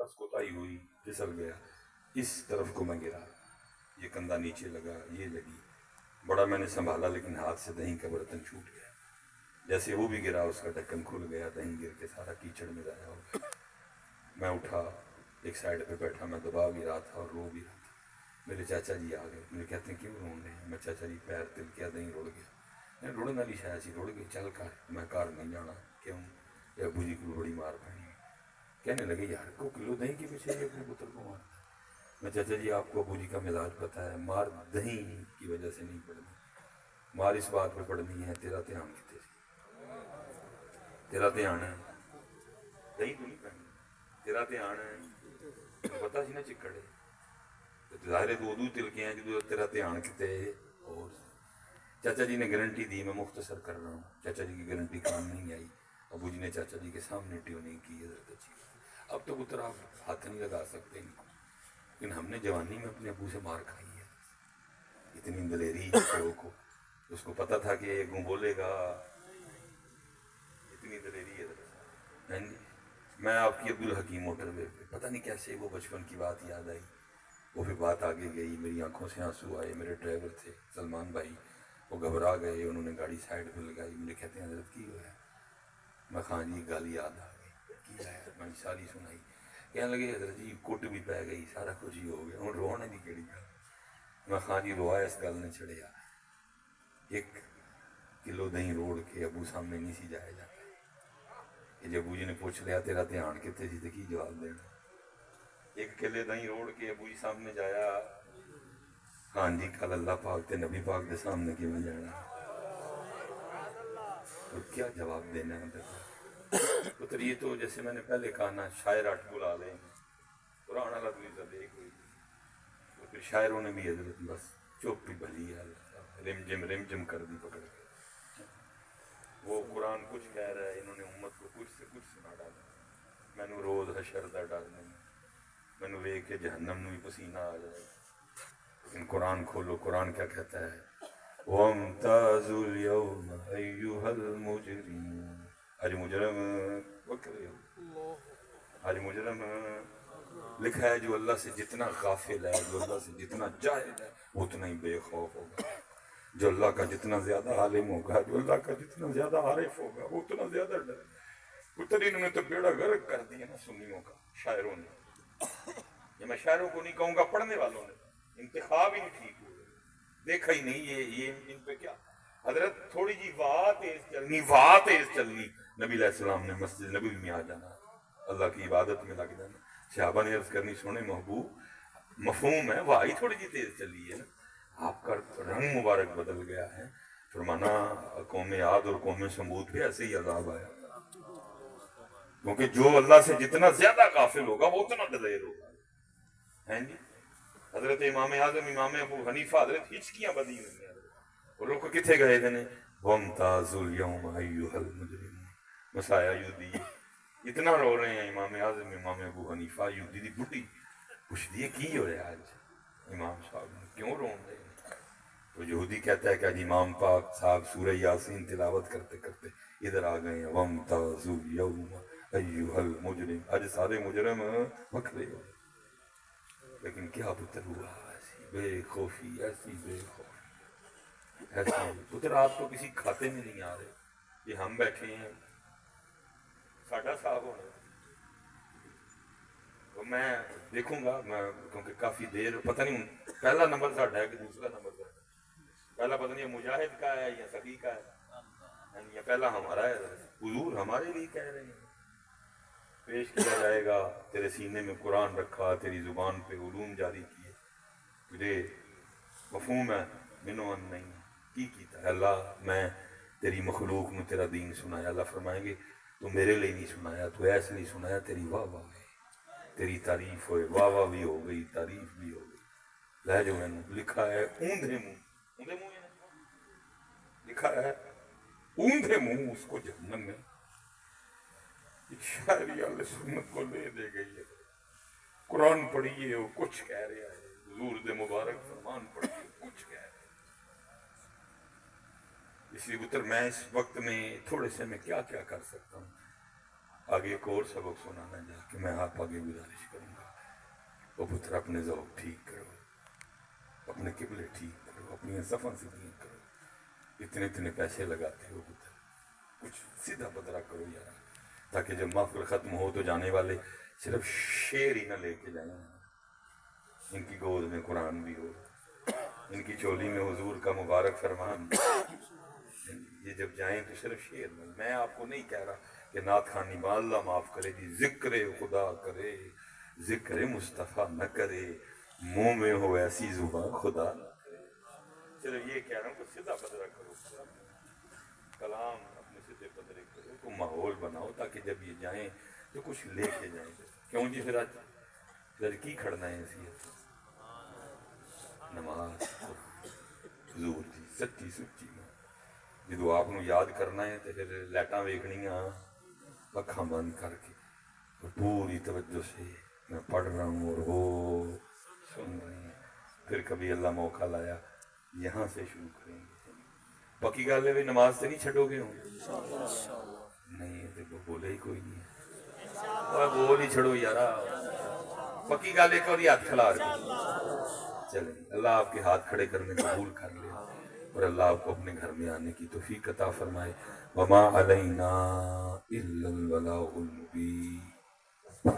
بس کوتاہی ہوئی، پھسل گیا، اس طرف کو میں گرا، یہ کندھا نیچے لگا، یہ لگی، بڑا میں نے سنبھالا لیکن ہاتھ سے دہی کا برتن چھوٹ گیا، جیسے وہ بھی گرا اس کا ڈھکن کھل گیا، دہی گر کے سارا کیچڑ میں ضائع ہو گیا۔ میں اٹھا، ایک سائڈ پہ بیٹھا، میں دبا بھی رہا تھا اور رو بھی رہا تھا۔ میرے چاچا جی آ گئے، میرے کہتے ہیں کیوں رو رہے ہیں؟ میں چاچا جی پیر تل کیا، دہی رڑ گیا۔ میں رڑن والی شاید سی رڑ گئی، چل کر میں گھر نہیں جانا، کیوں؟ یہ ابو جی کو بڑی مار پڑی۔ کہنے لگے یار کو کلو دہی کے پیچھے یہ اپنے پتر کو مارتا ہے۔ میں چاچا جی آپ کو ابو جی کا مزاج پتہ ہے، مار دہی کی وجہ سے نہیں پڑنی، مار اس بات پہ پڑنی ہے تیرا دھیان کتے سے، تیرا دھیان ہے دہی تو نہیں پہنی، تیرا دھیان ہے پتا سی نا چکڑے ظاہر دو تل کے ہیں جو تیرا دھیان کتے اور۔ چاچا جی نے گارنٹی دی، میں مختصر کر رہا ہوں، چاچا جی کی گارنٹی کام نہیں آئی، ابو جی نے چاچا جی کے سامنے ٹیوننگ کی، حضرت اچھی بات۔ اب تو پتر آپ ہاتھ نہیں لگا سکتے ان کو، لیکن ہم نے جوانی میں اپنے ابو سے مار کھائی ہے، اتنی دلیری کو اس کو پتا تھا کہ یہ گوں بولے گا، اتنی دلیری ہے۔ میں آپ کی عبدالحکیم موٹر وے پہ پتہ نہیں کیسے وہ بچپن کی بات یاد آئی، وہ بھی بات آگے گئی، میری آنکھوں سے آنسو آئے۔ میرے ڈرائیور تھے سلمان بھائی، وہ گھبرا گئے، انہوں نے گاڑی سائڈ پہ لگائی، مجھے کہتے ہیں حضرت کی ہوا ہے؟ میں خان جی گل یاد آ گئی، کی ہے؟ میں نے ساری سنائی، کہنے لگے حضرت جی کٹ بھی پی گئی، سارا کچھ ہی ہو گیا، ہوں رونے کی کہڑی گل؟ میں خان جی روایا اس گل نے چڑھیا، 1 کلو دہی روڑ کے ابو سامنے نہیں سی جایا جاتا، کہ جب ابو جی نے پوچھ لیا تیرا دھیان کتے سی تو کی جواب دینا؟ 1 کلے دہی روڑ کے ابو جی سامنے جایا، ہاں جی کل اللہ پاک تے نبی پاک دے سامنے کی میں جانا، اور کیا جواب دینا ہے؟ پتر یہ تو جیسے میں نے پہلے کہا نا، شاعر 8 بلا لیں، قرآن والا دوسرا دیکھ ہوئی، تو پھر شاعروں نے بھی حضرت بس چپ ہی بھلی ہے، رم جم کر دی پکڑ کے، وہ قرآن کچھ کہہ رہا ہے، انہوں نے امت کو کچھ سے کچھ سنا ڈالا۔ میں نے روز حشر دا ڈر نہیں، میں نے ویکھ کے جہنم نو ہی پسینہ آ جائے، لیکن قرآن کھولو، قرآن کیا کہتا ہے؟ وَامْتَازُوا الْيَوْمَ أَيُّهَا الْمُجْرِمُونَ، آج مجرم بکرے ہو، آج مجرم لکھا ہے جو اللہ سے جتنا غافل ہے، جو اللہ سے جتنا جاہل ہے اتنا ہی بے خوف ہوگا، جو اللہ کا جتنا زیادہ عالم ہوگا، جو اللہ کا جتنا زیادہ عارف ہوگا وہ اتنا زیادہ ڈر۔ پتر انہوں نے تو بیڑا غرق کر دیا نا سنیوں کا، شاعروں نے، یہ میں شاعروں کو نہیں کہوں گا، پڑھنے والوں نے، انتخاب ہی نہیں ٹھیک ہوئے، دیکھا ہی نہیں یہ ان پہ کیا۔ حضرت تھوڑی جی واہ تیز چلنی، نبی علیہ السلام نے مسجد نبی میں آ جانا، اللہ کی عبادت میں لگ جانا، صحابہ نے عرض کرنی سونے محبوب مفہوم ہے، واہ ہی تھوڑی جی تیز چلی ہے نا، آپ کا رنگ مبارک بدل گیا ہے۔ فرمانا قوم عاد اور قوم سمود پہ ایسے ہی عذاب آیا، کیونکہ جو اللہ سے جتنا زیادہ غافل ہوگا وہ اتنا دلیر ہوگا، ہیں جی۔ حضرت امام اعظم امام ابو حنیفہ حضرت ہچکیاں بدی ہوئی ہیں، وہ لوگ کتنے گئے تھے؟ وَامْتَازُوا الْيَوْمَ أَيُّهَا الْمُجْرِمُونَ، مسایہ یودی اتنا رو رہے ہیں، امام اعظم امام ابو حنیفہ یودی دی بڑھی پوچھ دیے کی ہو رہا ہے آج امام صاحب نے کیوں رون رہے ہیں؟ تو یہودی کہتا ہے کہ آج امام پاک صاحب سورہ یاسین تلاوت کرتے کرتے ادھر آ گئے ہیں، وَامْتَازُوا الْيَوْمَ أَيُّهَا الْمُجْرِمُونَ، آج سارے مجرم بکھرے ہو۔ لیکن کیا پتر ہوا، ایسی بے خوفی، ایسی بے خوفی، ایسی پتر آپ تو کسی کھاتے میں نہیں آ رہے، یہ ہم بیٹھے ہیں ساڈا صاحب ہونا، تو میں دیکھوں گا، میں کیونکہ کافی دیر پتہ نہیں پہلا نمبر ساڈا ہے کہ دوسرا نمبر ساڈا، پہلا پتہ نہیں مجاہد کا ہے یا سخی کا ہے، یا پہلا ہمارا ہے۔ حضور ہمارے لیے کہہ رہے ہیں پیش کیا جائے گا، تیرے سینے میں قرآن رکھا، تیری زبان پہ علوم جاری کیے، تجھے مفہوم ہے منون نہیں کی کیتا ہے اللہ، میں تیری مخلوق میں تیرا دین سنایا۔ اللہ فرمائیں گے تو میرے لیے نہیں سنایا، تو ایسے نہیں سنایا، تیری واہ واہ ہے، تیری تعریف ہوئے، واہ واہ بھی ہو گئی، تعریف بھی ہو گئی۔ لہ جو میں نے لکھا ہے اوندھے منہ لکھا ہے اوندھے منہ اس کو جہنم میں شاعری اہل سنت کو لے دے گئی ہے۔ قرآن پڑھیے وہ کچھ کہہ رہا ہے، حضور دے مبارک فرمان پڑھیے کچھ کہہ رہا ہے۔ اس لیے پتر میں اس وقت میں تھوڑے سے میں کیا کیا کر سکتا ہوں، آگے ایک اور سبق سنانا جا کہ میں آپ آگے گزارش کروں گا، وہ پتر اپنے ذوق ٹھیک کرو، اپنے قبلے ٹھیک کرو، اپنی صفاں سیدھیاں کرو، اتنے اتنے پیسے لگاتے ہو پتر کچھ سیدھا بدرا کرو یار، تاکہ جب محفل ختم ہو تو جانے والے صرف شعر ہی نہ لے کے جائیں، ان کی گود میں قرآن بھی ہو، ان کی چولی میں حضور کا مبارک فرمان بھی ہو۔ یہ جب جائیں تو صرف شعر میں آپ کو نہیں کہہ رہا کہ نعت خوانی با اللہ معاف کرے جی، ذکر خدا کرے ذکر مصطفیٰ نہ کرے، منہ میں ہو ایسی زبان خدا نہ کرے، صرف یہ کہہ رہا ہوں کہ سیدھا بدرا کرو، کلام اپنے سیدھے بدرے کرو، تو ماحول بناؤ تاکہ جب یہ جائیں تو کچھ لے کے جائیں۔ کیوں جی پھر کی کھڑنا ہے حیثیت نماز حضور دی سچی سچی میں جدو آپ نو یاد کرنا ہے تو پھر لائٹاں ویکھنیاں اکھاں بند کر کے اور پوری توجہ سے میں پڑھ رہا ہوں اور وہ سن رہے ہیں، پھر کبھی اللہ موقع لایا یہاں سے شروع کریں گے۔ پکی گل ہے بھی نماز سے نہیں چھڈو گے ہوں نہیں تو بولے ہی کوئی نہیں ہے، بول ہی چھڑو یارا، پکی گل ایک اور ہاتھ کھلار کے چلیں اللہ آپ کے ہاتھ کھڑے کرنے قبول کر لے اور اللہ آپ کو اپنے گھر میں آنے کی توفیق عطا فرمائے۔ وما علینا الا البلاغ المبین۔